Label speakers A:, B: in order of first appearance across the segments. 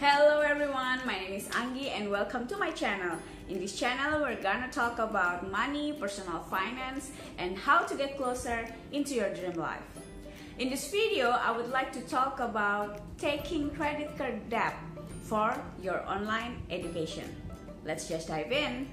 A: Hello everyone, my name is Anggi and welcome to my channel. In this channel, we're gonna talk about money, personal finance, and how to get closer into your dream life. In this video, I would like to talk about taking credit card debt for your online education. Let's just dive in.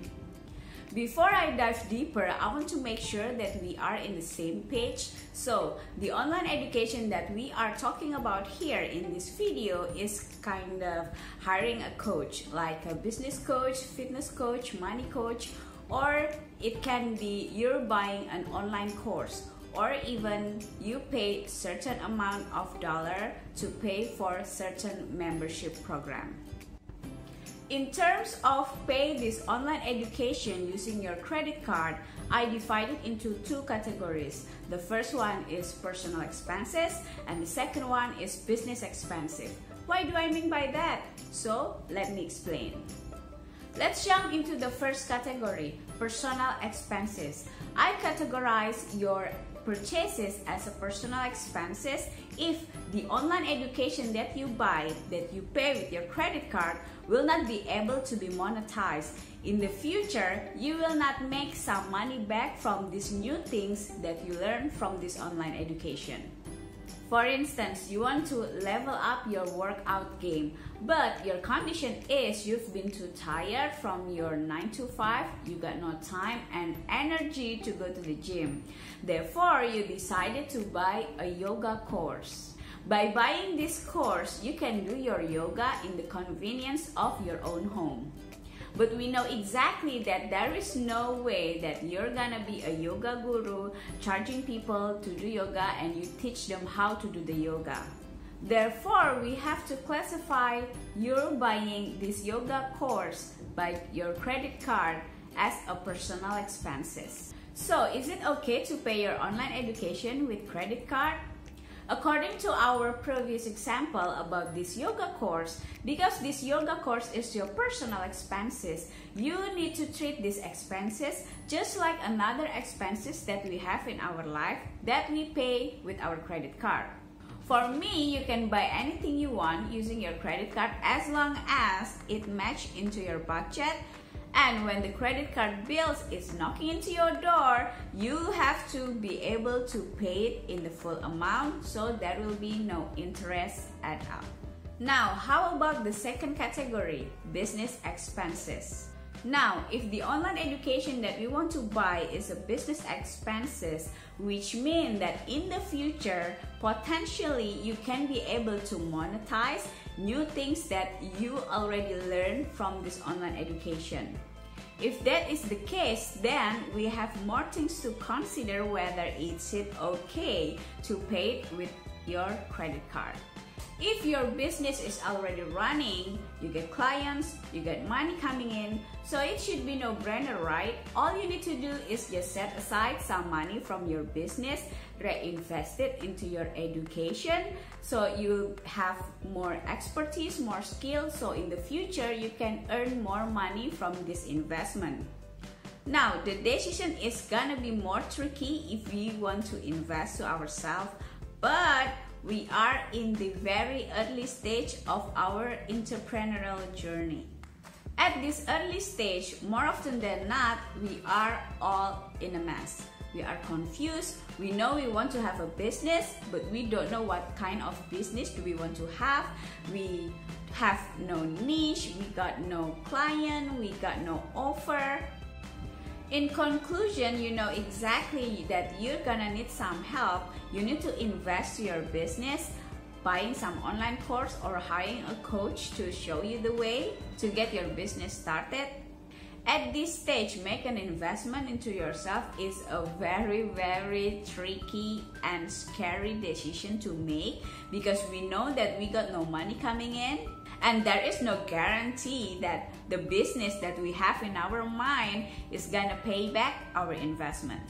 A: Before I dive deeper, I want to make sure that we are in the same page. So, the online education that we are talking about here in this video is kind of hiring a coach, like a business coach, fitness coach, money coach, or it can be you're buying an online course, or even you pay certain amount of dollar to pay for certain membership program. In terms of pay this online education using your credit card, I divide it into two categories. The first one is personal expenses and the second one is business expenses. What do I mean by that? So, let me explain. Let's jump into the first category, personal expenses. I categorize your purchases as a personal expenses if the online education that you buy, that you pay with your credit card, will not be able to be monetized. In the future, you will not make some money back from these new things that you learn from this online education. For instance, you want to level up your workout game, but your condition is you've been too tired from your 9 to 5, you got no time and energy to go to the gym. Therefore, you decided to buy a yoga course. By buying this course, you can do your yoga in the convenience of your own home. But we know exactly that there is no way that you're gonna be a yoga guru charging people to do yoga and you teach them how to do the yoga. Therefore, we have to classify you're buying this yoga course by your credit card as a personal expenses. So, is it okay to pay your online education with credit card? According to our previous example about this yoga course, because this yoga course is your personal expenses, you need to treat these expenses just like another expenses that we have in our life that we pay with our credit card. For me, you can buy anything you want using your credit card as long as it matches into your budget. And when the credit card bills is knocking into your door, you have to be able to pay it in the full amount, so there will be no interest at all. Now, how about the second category, business expenses? Now, if the online education that we want to buy is a business expenses, which means that in the future, potentially you can be able to monetize new things that you already learned from this online education. If that is the case, then we have more things to consider whether it's okay to pay it with your credit card. If your business is already running, you get clients, you get money coming in, so it should be no-brainer, right? All you need to do is just set aside some money from your business, reinvest it into your education, so you have more expertise, more skills, so in the future you can earn more money from this investment. Now, the decision is gonna be more tricky if we want to invest to ourselves, but we are in the very early stage of our entrepreneurial journey. At this early stage, more often than not, we are all in a mess. We are confused. We know we want to have a business, but we don't know what kind of business do we want to have. We have no niche, we got no client, we got no offer. In conclusion, you know exactly that you're gonna need some help. You need to invest in your business, buying some online course or hiring a coach to show you the way to get your business started. At this stage, make an investment into yourself is a very tricky and scary decision to make because we know that we got no money coming in. And there is no guarantee that the business that we have in our mind is gonna pay back our investment.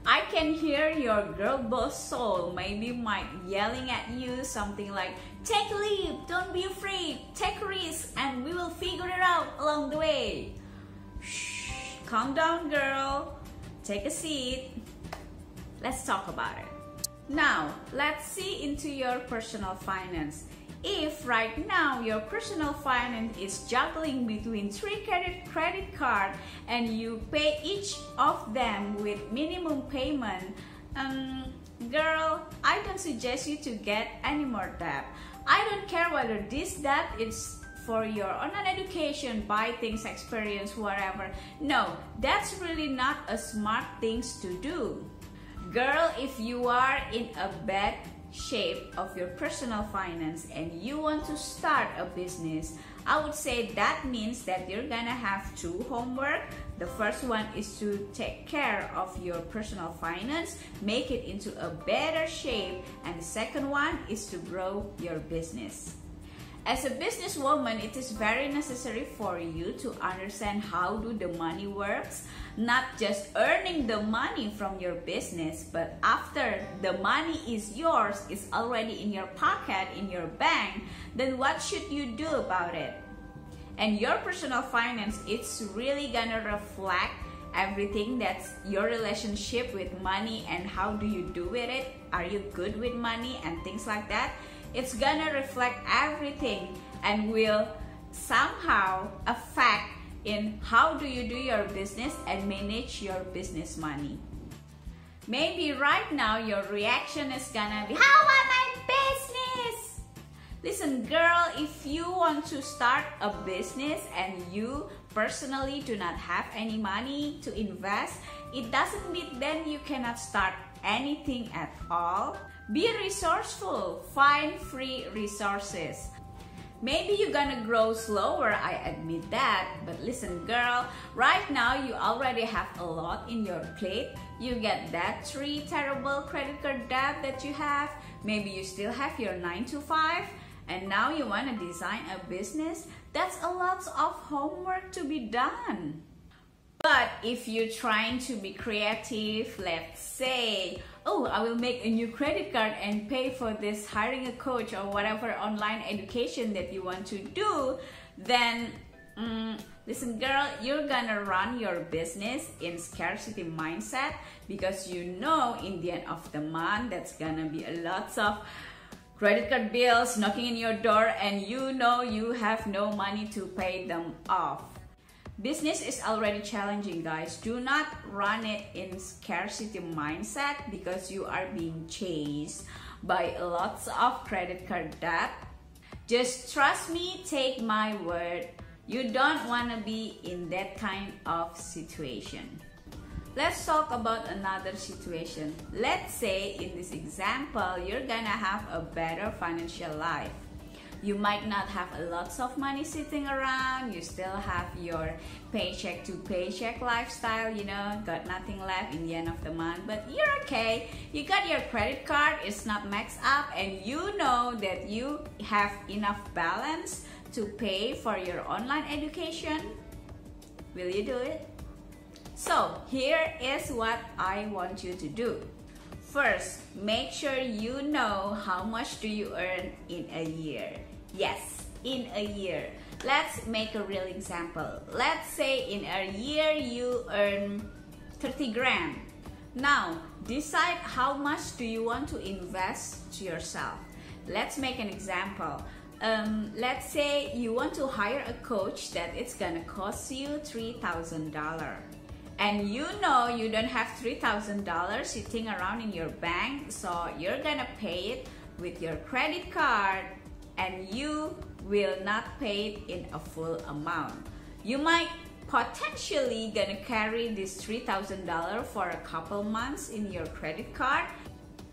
A: I can hear your girl boss soul maybe might yelling at you something like, take a leap, don't be afraid, take a risk, and we will figure it out along the way. Shh, calm down, girl. Take a seat. Let's talk about it. Now, let's see into your personal finance. if right now your personal finance is juggling between three credit card and you pay each of them with minimum payment, girl, I don't suggest you to get any more debt. I don't care whether this debt is for your online education, buy things, experience, whatever. No, that's really not a smart thing to do. Girl, if you are in a bad shape of your personal finance and you want to start a business, I would say that means that you're gonna have two homework. The first one is to take care of your personal finance, make it into a better shape, and the second one is to grow your business. As a businesswoman, it is very necessary for you to understand how do the money works, not just earning the money from your business, but after the money is yours, it's already in your pocket, in your bank, then what should you do about it? And your personal finance, it's really gonna reflect everything that's your relationship with money and how do you do with it. Are you good with money and things like that? It's gonna reflect everything and will somehow affect in how do you do your business and manage your business money. Maybe right now your reaction is gonna be, how about my business? Listen girl, if you want to start a business and you personally do not have any money to invest, it doesn't mean then you cannot start anything at all. Be resourceful, find free resources. Maybe you're gonna grow slower, I admit that, but listen girl, right now you already have a lot in your plate. You get that 3 terrible credit card debt that you have, maybe you still have your 9 to 5, and now you wanna design a business. That's a lot of homework to be done. But if you're trying to be creative, let's say, oh, I will make a new credit card and pay for this hiring a coach or whatever online education that you want to do, then listen girl, you're gonna run your business in scarcity mindset because you know in the end of the month that's gonna be a lot of credit card bills knocking in your door and you know you have no money to pay them off. Business is already challenging, guys. Do not run it in scarcity mindset because you are being chased by lots of credit card debt. Just trust me, take my word. You don't want to be in that kind of situation. Let's talk about another situation. Let's say in this example, you're gonna have a better financial life. You might not have a lot of money sitting around, you still have your paycheck to paycheck lifestyle, you know, got nothing left in the end of the month, but you're okay. You got your credit card, it's not maxed up, and you know that you have enough balance to pay for your online education. Will you do it? So here is what I want you to do. First, make sure you know how much do you earn in a year. Yes, in a year. Let's make a real example. Let's say in a year you earn 30 grand. Now, decide how much do you want to invest to yourself. Let's make an example. Let's say you want to hire a coach that it's gonna cost you $3,000. And you know you don't have $3,000 sitting around in your bank, so you're gonna pay it with your credit card and you will not pay it in a full amount. You might potentially gonna carry this $3,000 for a couple months in your credit card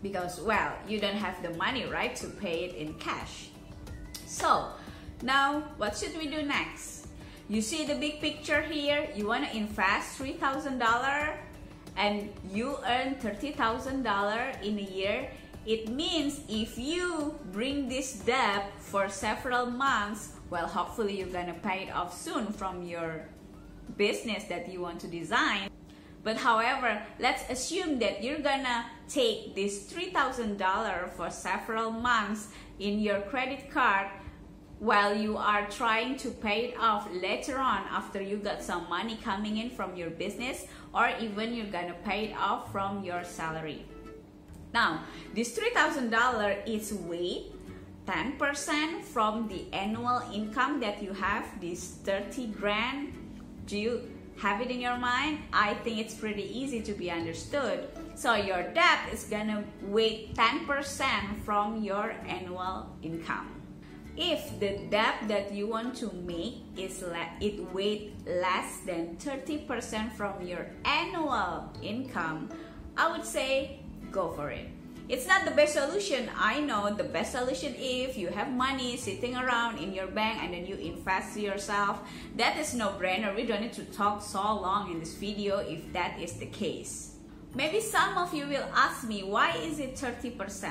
A: because, well, you don't have the money, right, to pay it in cash. So now what should we do next? You see the big picture here. You want to invest $3,000 and you earn $30,000 in a year. It means if you bring this debt for several months, well, hopefully you're gonna pay it off soon from your business that you want to design. But however, let's assume that you're gonna take this $3,000 for several months in your credit card while you are trying to pay it off later on after you got some money coming in from your business, or even you're gonna pay it off from your salary. Now, this $3,000 is weight 10% from the annual income that you have, this 30 grand. Do you have it in your mind? I think it's pretty easy to be understood. So your debt is gonna weigh 10% from your annual income. If the debt that you want to make is it weighs less than 30% from your annual income, I would say go for it. It's not the best solution. I know the best solution if you have money sitting around in your bank and then you invest yourself. That is no-brainer. We don't need to talk so long in this video if that is the case. Maybe some of you will ask me, why is it 30%?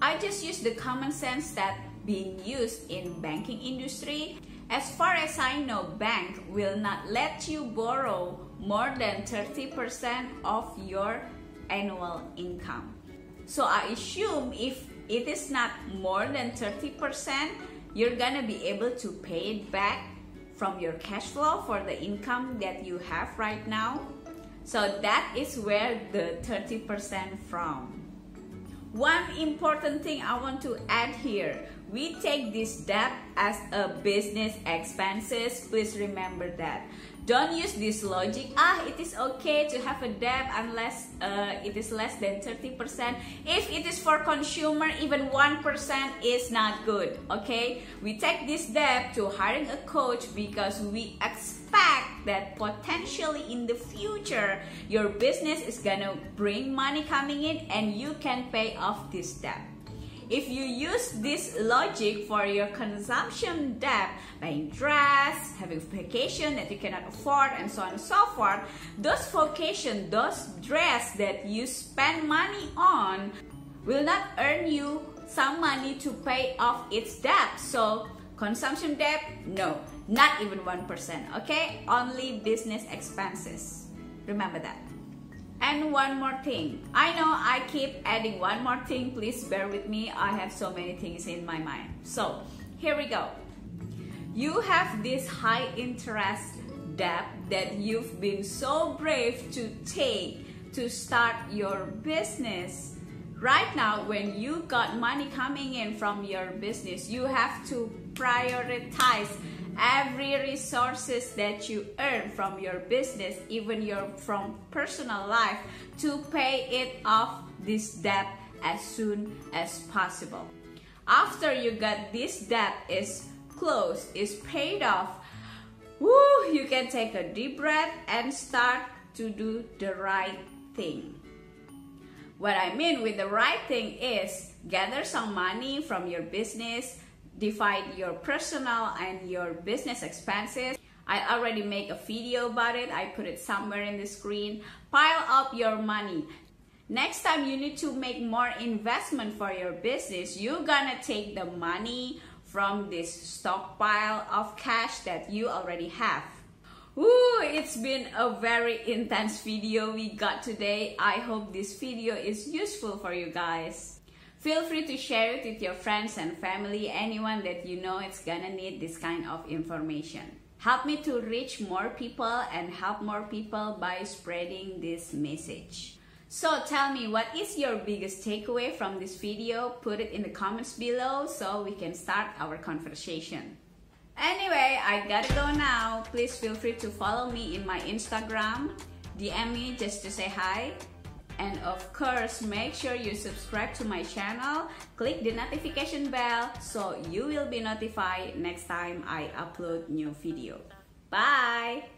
A: I just use the common sense that being used in banking industry. As far as I know, bank will not let you borrow more than 30% of your annual income. So I assume if it is not more than 30%, you're gonna be able to pay it back from your cash flow for the income that you have right now. So that is where the 30% from. One important thing I want to add here, we take this debt as a business expenses. Please remember that. Don't use this logic, it is okay to have a debt unless it is less than 30%. If it is for consumer, even 1% is not good, okay? We take this debt to hiring a coach because we expect that potentially in the future, your business is gonna bring money coming in and you can pay off this debt. If you use this logic for your consumption debt, buying dress, having vacation that you cannot afford, and so on and so forth, those vacation, those dress that you spend money on will not earn you some money to pay off its debt. So consumption debt, no, not even 1%, okay? Only business expenses. Remember that. And one more thing. I know I keep adding one more thing. Please bear with me. I have so many things in my mind. So here we go. You have this high interest debt that you've been so brave to take to start your business. Right now, when you got money coming in from your business, you have to prioritize every resources that you earn from your business, even your from personal life, to pay it off this debt as soon as possible. After you got this debt is closed, is paid off, woo, you can take a deep breath and start to do the right thing. What I mean with the right thing is gather some money from your business, divide your personal and your business expenses. I already made a video about it. I put it somewhere in the screen. Pile up your money. Next time you need to make more investment for your business, you're gonna take the money from this stockpile of cash that you already have. Ooh, it's been a very intense video we got today. I hope this video is useful for you guys. Feel free to share it with your friends and family, anyone that you know is gonna need this kind of information. Help me to reach more people and help more people by spreading this message. So tell me, what is your biggest takeaway from this video? Put it in the comments below so we can start our conversation. Anyway, I gotta go now. Please feel free to follow me in my Instagram. DM me just to say hi. And of course, make sure you subscribe to my channel. Click the notification bell so you will be notified next time I upload new video. Bye!